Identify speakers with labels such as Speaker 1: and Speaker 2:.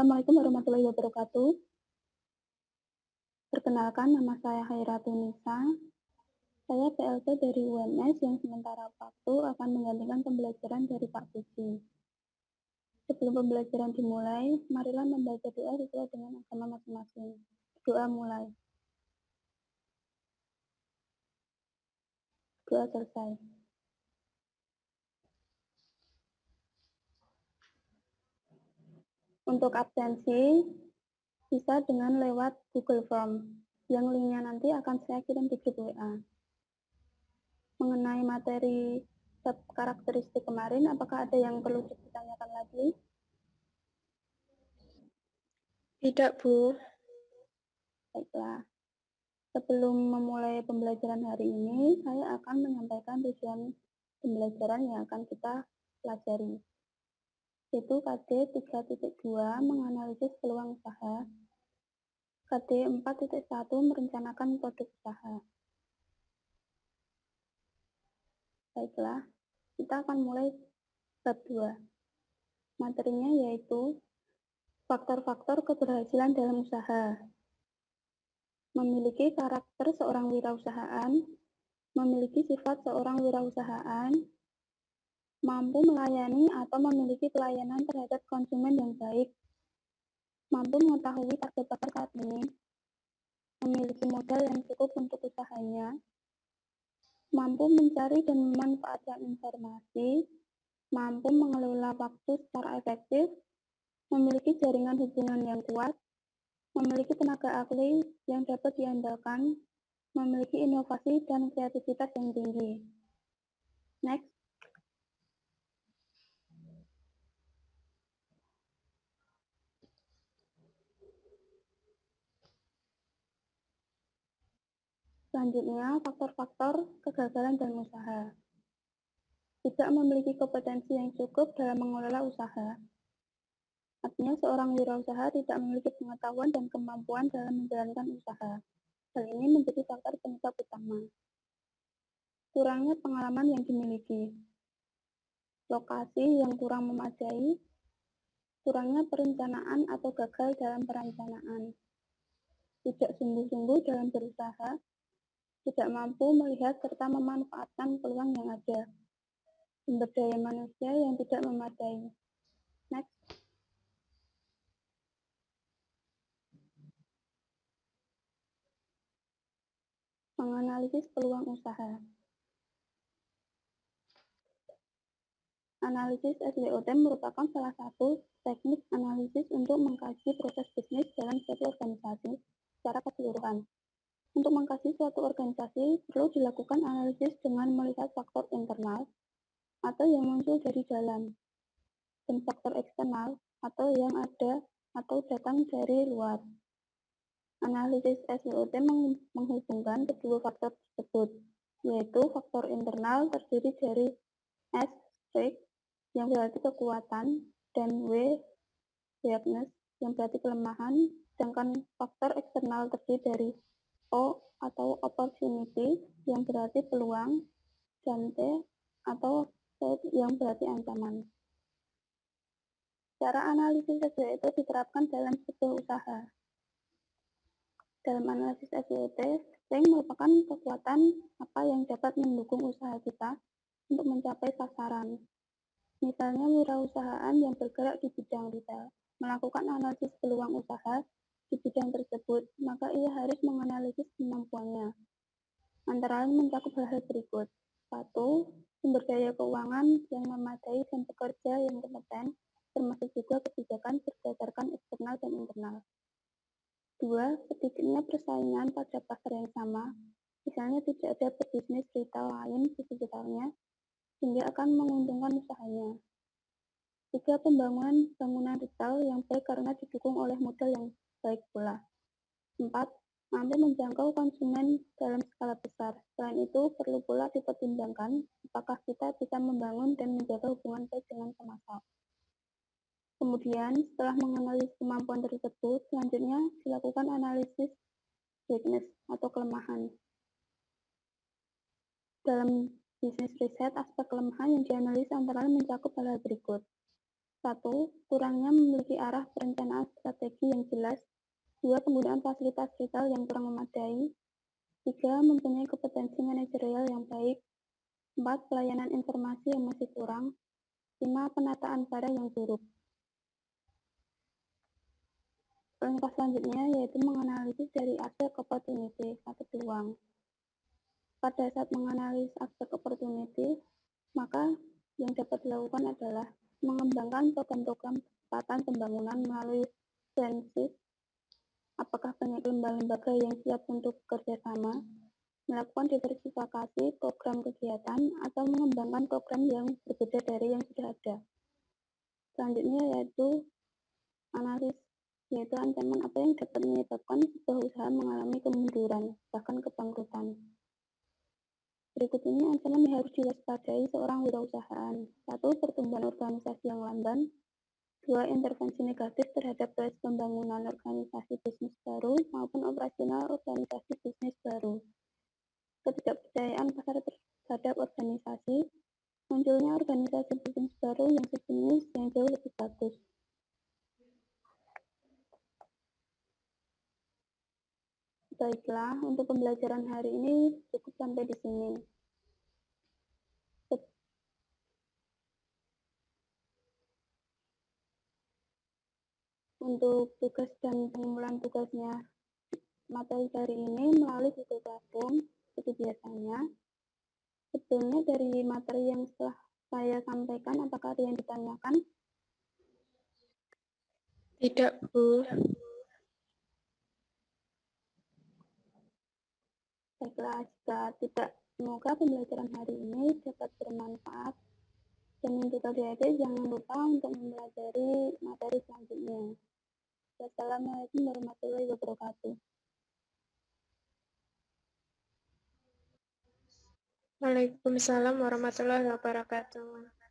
Speaker 1: Assalamualaikum warahmatullahi wabarakatuh. Perkenalkan, nama saya Hairatunisa. Saya PLT dari UMS yang sementara waktu akan menggantikan pembelajaran dari Pak Puji. Sebelum pembelajaran dimulai, marilah membaca doa sesuai dengan agama masing-masing. Doa mulai. Doa selesai. Untuk absensi, bisa dengan lewat Google Form, yang linknya nanti akan saya kirim di grup WA. Mengenai materi karakteristik kemarin, apakah ada yang perlu ditanyakan lagi?
Speaker 2: Tidak, Bu.
Speaker 1: Baiklah. Sebelum memulai pembelajaran hari ini, saya akan menyampaikan tujuan pembelajaran yang akan kita pelajari, yaitu KD 3.2 menganalisis peluang usaha, KD 4.1 merencanakan produk usaha. Baiklah, kita akan mulai bab 2. Materinya yaitu faktor-faktor keberhasilan dalam usaha. Memiliki karakter seorang wirausahaan, memiliki sifat seorang wirausahaan, mampu melayani atau memiliki pelayanan terhadap konsumen yang baik, mampu mengetahui target pasar saat ini, memiliki modal yang cukup untuk usahanya, mampu mencari dan memanfaatkan informasi, mampu mengelola waktu secara efektif, memiliki jaringan hubungan yang kuat, memiliki tenaga ahli yang dapat diandalkan, memiliki inovasi dan kreativitas yang tinggi. Next. Selanjutnya, faktor-faktor kegagalan dalam usaha. Tidak memiliki kompetensi yang cukup dalam mengelola usaha. Artinya, seorang wirausaha tidak memiliki pengetahuan dan kemampuan dalam menjalankan usaha. Hal ini menjadi faktor penyebab utama. Kurangnya pengalaman yang dimiliki. Lokasi yang kurang memadai. Kurangnya perencanaan atau gagal dalam perencanaan. Tidak sungguh-sungguh dalam berusaha. Tidak mampu melihat serta memanfaatkan peluang yang ada. Sumber daya manusia yang tidak memadai. Next. Menganalisis peluang usaha. Analisis SWOT merupakan salah satu teknik analisis untuk mengkaji proses bisnis dalam suatu organisasi secara keseluruhan. Untuk mengkaji suatu organisasi, perlu dilakukan analisis dengan melihat faktor internal atau yang muncul dari dalam, dan faktor eksternal atau yang ada atau datang dari luar. Analisis SWOT menghubungkan kedua faktor tersebut, yaitu faktor internal terdiri dari S, strength, yang berarti kekuatan, dan W, weakness, yang berarti kelemahan, sedangkan faktor eksternal terdiri dari O atau opportunity, yang berarti peluang, dan T atau threat, yang berarti ancaman. Cara analisis SWOT diterapkan dalam sebuah usaha. Dalam analisis SWOT, strength merupakan kekuatan apa yang dapat mendukung usaha kita untuk mencapai sasaran. Misalnya wirausahaan yang bergerak di bidang retail melakukan analisis peluang usaha di bidang tersebut, maka ia harus menganalisis kemampuannya. Antara lain mencakup hal-hal berikut. 1. Sumber daya keuangan yang memadai dan pekerja yang kompeten, termasuk juga kebijakan berdasarkan eksternal dan internal. 2. Sedikitnya persaingan pada pasar yang sama, misalnya tidak ada pebisnis retail lain di sekitarnya, sehingga akan menguntungkan usahanya. 3. Pembangunan bangunan retail yang baik karena didukung oleh modal yang baik pula. 4. Mampu menjangkau konsumen dalam skala besar. Selain itu, perlu pula dipertimbangkan apakah kita bisa membangun dan menjaga hubungan baik dengan pemasok. Kemudian, setelah menganalisis kemampuan tersebut, selanjutnya dilakukan analisis weakness atau kelemahan. Dalam bisnis riset, aspek kelemahan yang dianalisis antara lain mencakup hal-hal berikut. 1. Kurangnya memiliki arah perencanaan strategi yang jelas. 2. Penggunaan fasilitas vital yang kurang memadai. 3. Mempunyai kompetensi manajerial yang baik. 4. Pelayanan informasi yang masih kurang. 5. Penataan barang yang buruk. Langkah selanjutnya yaitu menganalisis dari aspek opportunity atau peluang. Pada saat menganalisis aspek opportunity, maka yang dapat dilakukan adalah mengembangkan program-program percepatan pembangunan melalui sensus, apakah banyak lembaga-lembaga yang siap untuk bekerja sama, melakukan diversifikasi program kegiatan, atau mengembangkan program yang berbeda dari yang sudah ada. Selanjutnya yaitu analisis, yaitu ancaman apa yang dapat menyebabkan sebuah usaha mengalami kemunduran, bahkan kebangkrutan. Berikut ini ancaman yang harus diwaspadai seorang wirausahaan. 1. Pertumbuhan organisasi yang lamban. 2. Intervensi negatif terhadap proses pembangunan organisasi bisnis baru maupun operasional organisasi bisnis baru. Ketidakpercayaan pasar terhadap organisasi. Munculnya organisasi bisnis baru yang sejenis yang jauh lebih bagus. Baiklah, untuk pembelajaran hari ini cukup sampai di sini. Untuk tugas dan pengumpulan tugasnya materi hari ini melalui Google Classroom seperti biasanya. Sebelumnya dari materi yang telah saya sampaikan, apakah ada yang ditanyakan?
Speaker 2: Tidak, Bu.
Speaker 1: Baiklah, jika tidak, semoga pembelajaran hari ini dapat bermanfaat. Dan untuk adik-adik jangan lupa untuk mempelajari materi selanjutnya. Wassalamualaikum warahmatullahi wabarakatuh.
Speaker 2: Waalaikumsalam warahmatullahi wabarakatuh.